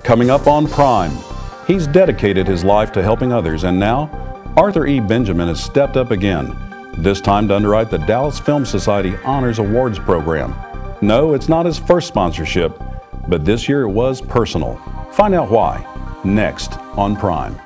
Coming up on Prime, he's dedicated his life to helping others, and now Arthur E. Benjamin has stepped up again, this time to underwrite the Dallas Film Society Honors Awards program. No, it's not his first sponsorship, but this year it was personal. Find out why, next on Prime.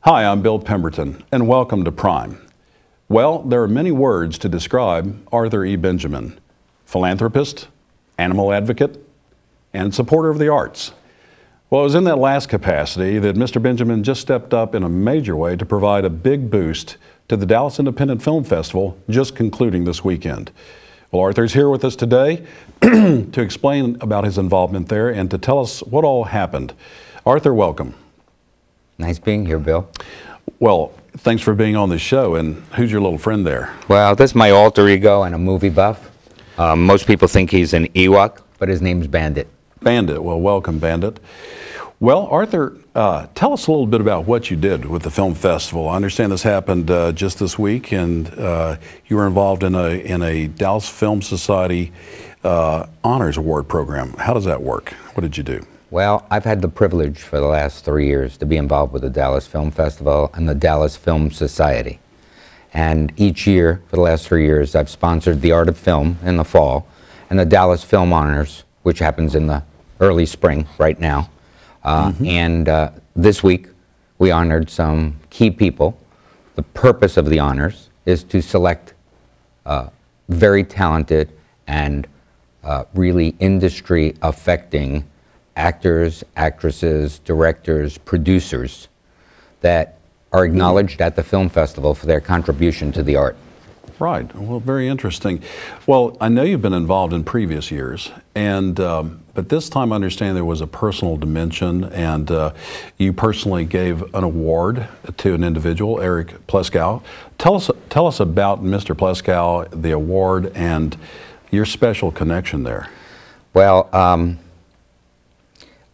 Hi, I'm Bill Pemberton, and welcome to Prime. Well, there are many words to describe Arthur E. Benjamin: philanthropist, animal advocate, and supporter of the arts. Well, it was in that last capacity that Mr. Benjamin just stepped up in a major way to provide a big boost to the Dallas Independent Film Festival just concluding this weekend. Well, Arthur's here with us today to explain about his involvement there and to tell us what all happened. Arthur, welcome. Nice being here, Bill. Well, thanks for being on the show. And who's your little friend there? Well, this is my alter ego and a movie buff. Most people think he's an Ewok, but his name's Bandit. Bandit. Well, welcome, Bandit. Well, Arthur, tell us a little bit about what you did with the film festival. I understand this happened just this week, and you were involved in a Dallas Film Society Honors Award program. How does that work? What did you do? Well, I've had the privilege for the last 3 years to be involved with the Dallas Film Festival and the Dallas Film Society. And each year, for the last 3 years, I've sponsored the Art of Film in the fall and the Dallas Film Honors, which happens in the early spring right now. And this week, we honored some key people. The purpose of the honors is to select very talented and really industry-affecting actors, actresses, directors, producers that are acknowledged at the film festival for their contribution to the art. Right. Well, very interesting. Well, I know you've been involved in previous years, and but this time I understand there was a personal dimension, and you personally gave an award to an individual, Eric Pleskow. Tell us about Mr. Pleskow, the award, and your special connection there. Well,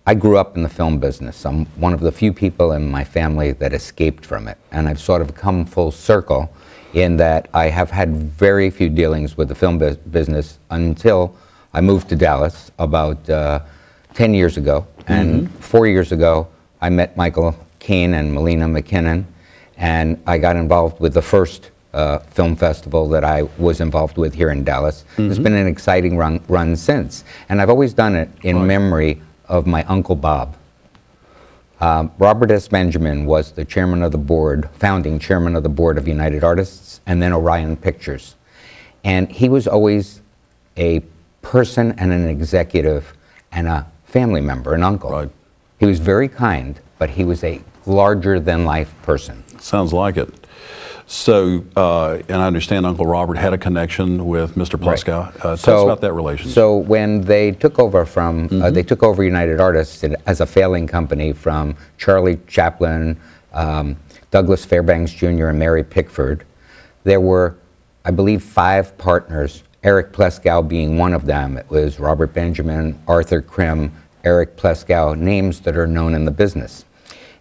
I grew up in the film business. I'm one of the few people in my family that escaped from it, and I've sort of come full circle in that I have had very few dealings with the film business until I moved to Dallas about 10 years ago. And 4 years ago, I met Michael Caine and Melina McKinnon, and I got involved with the first film festival that I was involved with here in Dallas. It's been an exciting run since, and I've always done it in memory of my Uncle Bob. Robert S. Benjamin was the chairman of the board, founding chairman of the board of United Artists and then Orion Pictures. And he was always a person and an executive and a family member, an uncle. Right. He was very kind, but he was a larger-than-life person. Sounds like it. So, and I understand Uncle Robert had a connection with Mr. Pleskow. Tell us about that relationship. So when they took over from, they took over United Artists as a failing company from Charlie Chaplin, Douglas Fairbanks Jr., and Mary Pickford. There were, I believe, 5 partners, Eric Pleskow being one of them. It was Robert Benjamin, Arthur Krim, Eric Pleskow, names that are known in the business.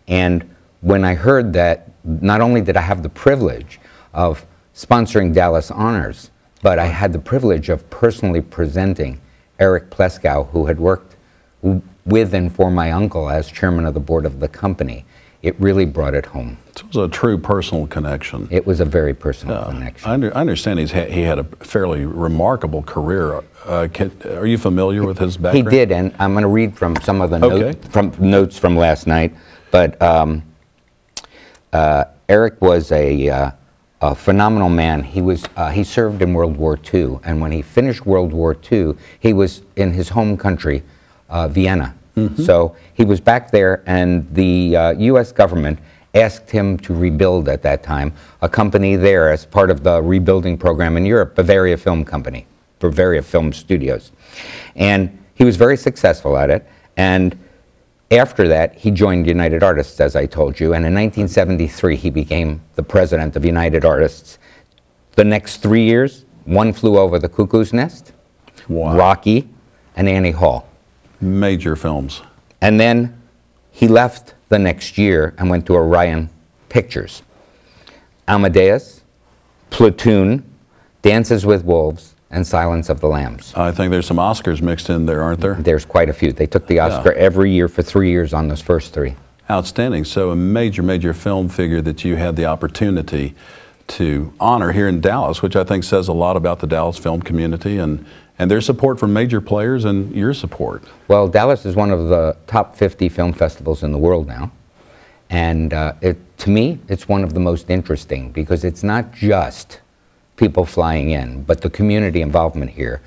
And when I heard that, not only did I have the privilege of sponsoring Dallas Honors, but I had the privilege of personally presenting Eric Pleskow, who had worked with and for my uncle as chairman of the board of the company. It really brought it home. It was a true personal connection. It was a very personal connection. I understand he had a fairly remarkable career. Are you familiar with his background? He did, and I'm going to read from some of the notes from last night. But Eric was a phenomenal man. He served in World War II, and when he finished World War II, he was in his home country, Vienna. So he was back there, and the U.S. government asked him to rebuild at that time a company there as part of the rebuilding program in Europe, Bavaria Film Company, Bavaria Film Studios. And he was very successful at it, and after that, he joined United Artists, as I told you, and in 1973, he became the president of United Artists. The next 3 years, One Flew Over the Cuckoo's Nest, Rocky, and Annie Hall. Major films. And then he left the next year and went to Orion Pictures. Amadeus, Platoon, Dances with Wolves, and Silence of the Lambs. I think there's some Oscars mixed in there, aren't there? There's quite a few. They took the Oscar every year for 3 years on those first three. Outstanding. So a major, major film figure that you had the opportunity to honor here in Dallas, which I think says a lot about the Dallas film community and their support from major players and your support. Well, Dallas is one of the top 50 film festivals in the world now. And to me, it's one of the most interesting because it's not just people flying in, but the community involvement here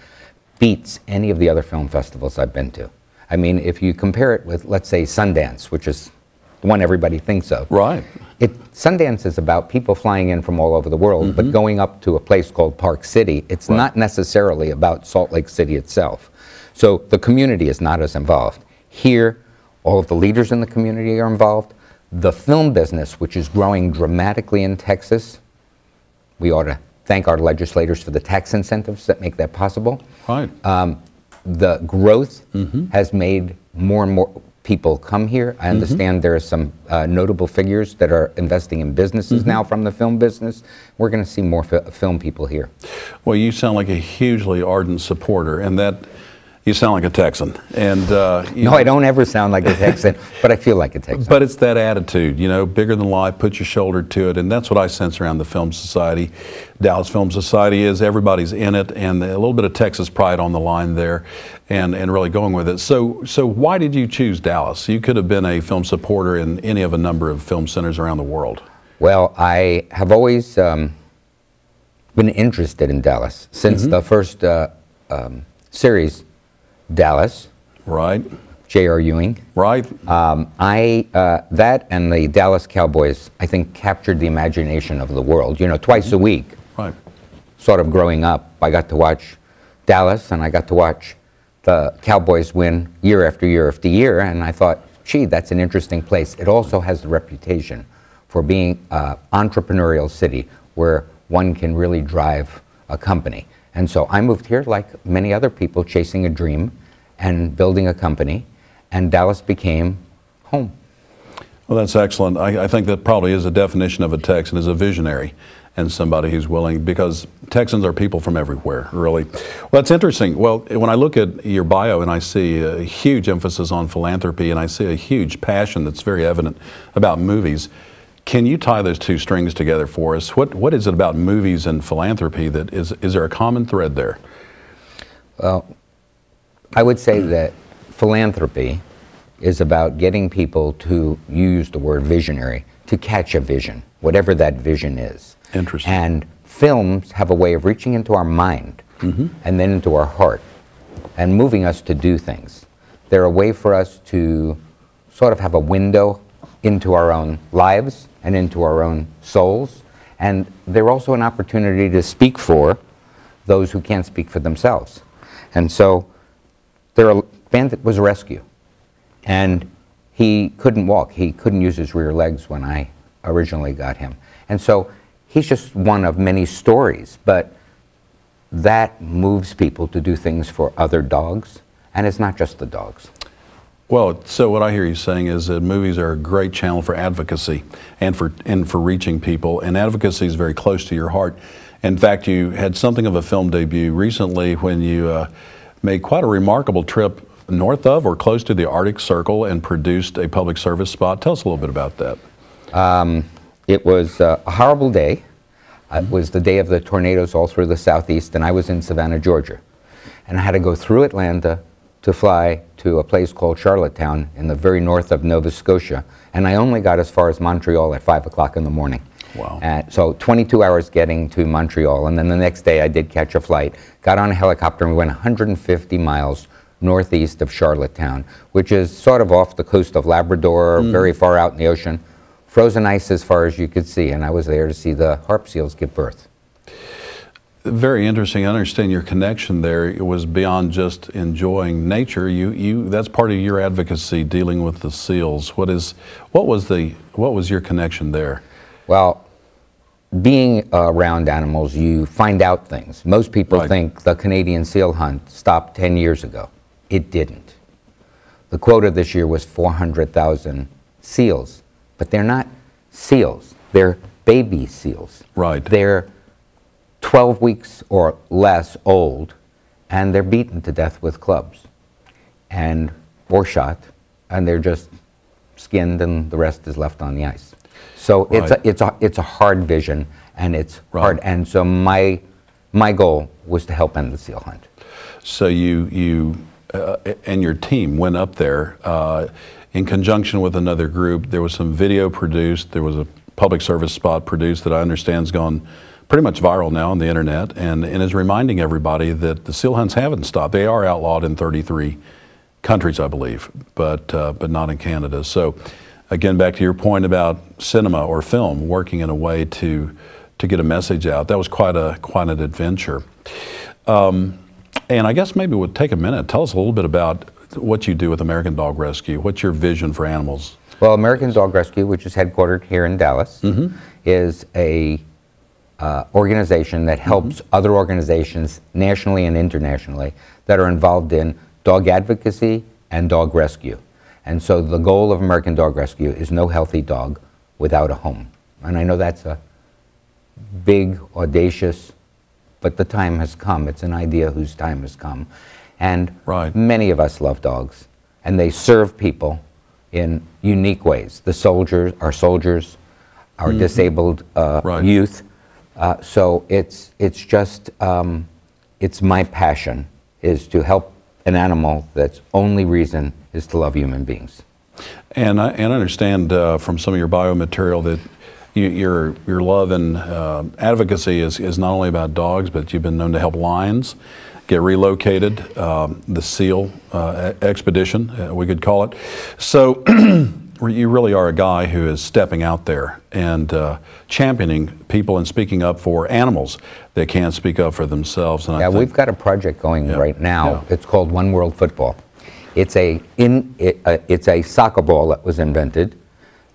beats any of the other film festivals I've been to. I mean, if you compare it with, let's say, Sundance, which is the one everybody thinks of. Right. Sundance is about people flying in from all over the world, but going up to a place called Park City, it's not necessarily about Salt Lake City itself. So the community is not as involved. Here, all of the leaders in the community are involved. The film business, which is growing dramatically in Texas, we ought to thank our legislators for the tax incentives that make that possible. Right. The growth has made more and more people come here. I understand there are some notable figures that are investing in businesses now from the film business. We're going to see more film people here. Well, you sound like a hugely ardent supporter, and that you sound like a Texan. And no, I don't ever sound like a Texan, but I feel like a Texan. But it's that attitude, you know, bigger than life, put your shoulder to it, and that's what I sense around the Film Society. Dallas Film Society is everybody's in it, and a little bit of Texas pride on the line there, and really going with it. So why did you choose Dallas? You could have been a film supporter in any of a number of film centers around the world. Well, I have always been interested in Dallas since the first series, Dallas. Right. J.R. Ewing. Right. That and the Dallas Cowboys, I think, captured the imagination of the world. You know, twice a week, Right. sort of growing up, I got to watch Dallas and I got to watch the Cowboys win year after year after year, and I thought, gee, that's an interesting place. It also has the reputation for being an entrepreneurial city where one can really drive a company. And so I moved here like many other people, chasing a dream and building a company, and Dallas became home. Well, that's excellent. I think that probably is a definition of a Texan, as a visionary and somebody who's willing, because Texans are people from everywhere, really. Well, that's interesting. Well, when I look at your bio and I see a huge emphasis on philanthropy and I see a huge passion that's very evident about movies, can you tie those two strings together for us? What is it about movies and philanthropy that is there a common thread there? Well, I would say that philanthropy is about getting people to, you use the word visionary, to catch a vision, whatever that vision is. Interesting. And films have a way of reaching into our mind and then into our heart and moving us to do things. They're a way for us to sort of have a window into our own lives and into our own souls. And they're also an opportunity to speak for those who can't speak for themselves. And so Bandit was a rescue. And he couldn't walk. He couldn't use his rear legs when I originally got him. And so he's just one of many stories. But that moves people to do things for other dogs. And it's not just the dogs. Well, so what I hear you saying is that movies are a great channel for advocacy and for reaching people, and advocacy is very close to your heart. In fact, you had something of a film debut recently when you made quite a remarkable trip north of or close to the Arctic Circle and produced a public service spot. Tell us a little bit about that. It was a horrible day. It was the day of the tornadoes all through the southeast, and I was in Savannah, Georgia. And I had to go through Atlanta to fly to a place called Charlottetown in the very north of Nova Scotia, and I only got as far as Montreal at 5 o'clock in the morning. Wow. So 22 hours getting to Montreal, and then the next day I did catch a flight, got on a helicopter, and we went 150 miles northeast of Charlottetown, which is sort of off the coast of Labrador, very far out in the ocean, frozen ice as far as you could see, and I was there to see the harp seals give birth. Very interesting. I understand your connection there. It was beyond just enjoying nature. That's part of your advocacy, dealing with the seals. What was your connection there? Well, being around animals, you find out things. Most people think the Canadian seal hunt stopped 10 years ago. It didn't. The quota this year was 400,000 seals, but they're not seals. They're baby seals. Right. They're 12 weeks or less old, and they're beaten to death with clubs or shot, and they're just skinned, and the rest is left on the ice. So Right. it's a hard vision, and it's Right. hard. And so my goal was to help end the seal hunt. So you and your team went up there in conjunction with another group. There was some video produced. There was a public service spot produced that I understand has gone pretty much viral now on the internet, and is reminding everybody that the seal hunts haven't stopped. They are outlawed in 33 countries, I believe, but not in Canada. So, again, back to your point about cinema or film working in a way to get a message out. That was quite an adventure. And I guess maybe we'll take a minute. Tell us a little bit about what you do with American Dog Rescue. What's your vision for animals? Well, American Dog Rescue, which is headquartered here in Dallas, is a organization that helps other organizations nationally and internationally that are involved in dog advocacy and dog rescue. And so the goal of American Dog Rescue is no healthy dog without a home. And I know that's a big, audacious, but the time has come. It's an idea whose time has come. And many of us love dogs, and they serve people in unique ways. The soldiers, our disabled youth. So it's just, it's my passion is to help an animal that's only reason is to love human beings. And I understand from some of your biomaterial that your love and advocacy is not only about dogs, but you've been known to help lions get relocated, the SEAL expedition, we could call it. So you really are a guy who is stepping out there and championing people and speaking up for animals that can't speak up for themselves. And yeah, we've got a project going right now. Yeah. It's called One World Football. It's it's a soccer ball that was invented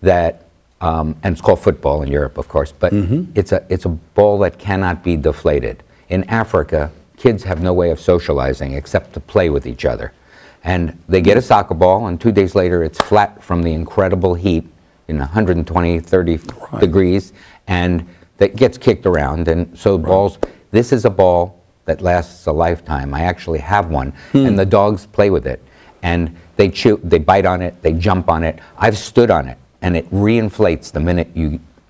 that, and it's called football in Europe, of course, but it's a ball that cannot be deflated. In Africa, kids have no way of socializing except to play with each other. And they get a soccer ball, and 2 days later it's flat from the incredible heat in 120, 30 degrees, and that gets kicked around. And so balls, this is a ball that lasts a lifetime. I actually have one, and the dogs play with it. And they chew, they bite on it, they jump on it. I've stood on it, and it reinflates the minute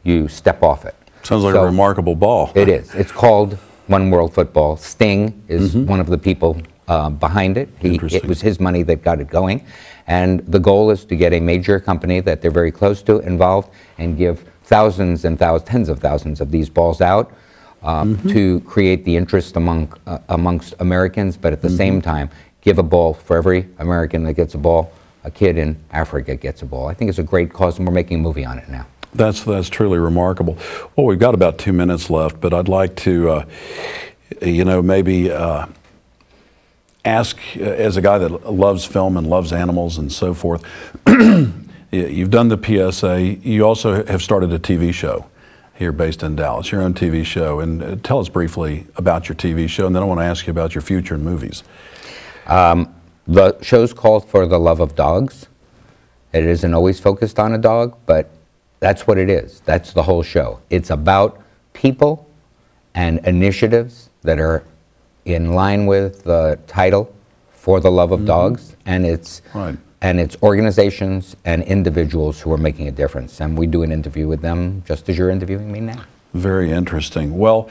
you step off it. Sounds like a remarkable ball. It is. It's called One World Football. Sting is one of the people behind it. It was his money that got it going. And the goal is to get a major company that they're very close to involved and give thousands and tens of thousands of these balls out to create the interest amongst Americans, but at the same time, give a ball for every American that gets a ball. A kid in Africa gets a ball. I think it's a great cause, and we're making a movie on it now. That's truly remarkable. Well, we've got about 2 minutes left, but I'd like to, maybe ask, as a guy that loves film and loves animals and so forth, you've done the PSA. You also have started a TV show here based in Dallas, your own TV show. And tell us briefly about your TV show, and then I want to ask you about your future in movies. The show's called For the Love of Dogs. It isn't always focused on a dog, but that's what it is. That's the whole show. It's about people and initiatives that are in line with the title, For the Love of Dogs, and it's organizations and individuals who are making a difference. And we do an interview with them just as you're interviewing me now. Very interesting. Well,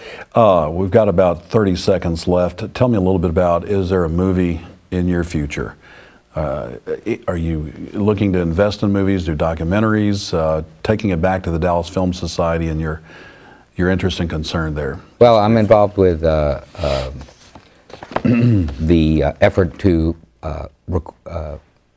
we've got about 30 seconds left. Tell me a little bit about, is there a movie in your future? Are you looking to invest in movies, do documentaries, taking it back to the Dallas Film Society and your interest and concern there? Well, I'm involved with the effort to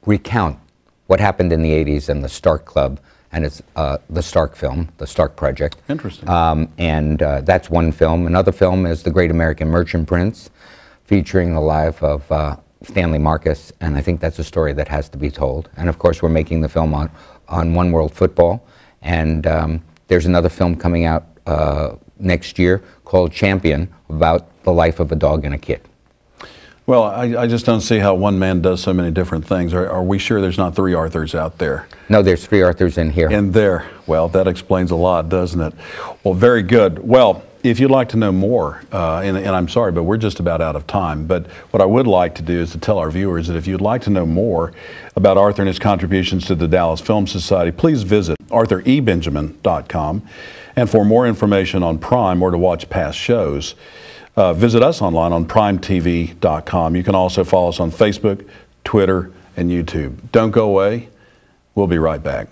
recount what happened in the 80s in the Stark Club, and it's the Stark film, the Stark Project. Interesting. And that's one film. Another film is The Great American Merchant Prince, featuring the life of Stanley Marcus, and I think that's a story that has to be told. And of course, we're making the film on One World Football, and there's another film coming out next year called Champion, about the life of a dog and a kid. Well, I just don't see how one man does so many different things. Are we sure there's not 3 Arthurs out there? No, there's 3 Arthurs in here. In there. Well, that explains a lot, doesn't it? Well, very good. Well, if you'd like to know more, and I'm sorry, but we're just about out of time, but what I would like to do is to tell our viewers that if you'd like to know more about Arthur and his contributions to the Dallas Film Society, please visit arthurebenjamin.com. And for more information on Prime or to watch past shows, visit us online on primetv.com. You can also follow us on Facebook, Twitter, and YouTube. Don't go away. We'll be right back.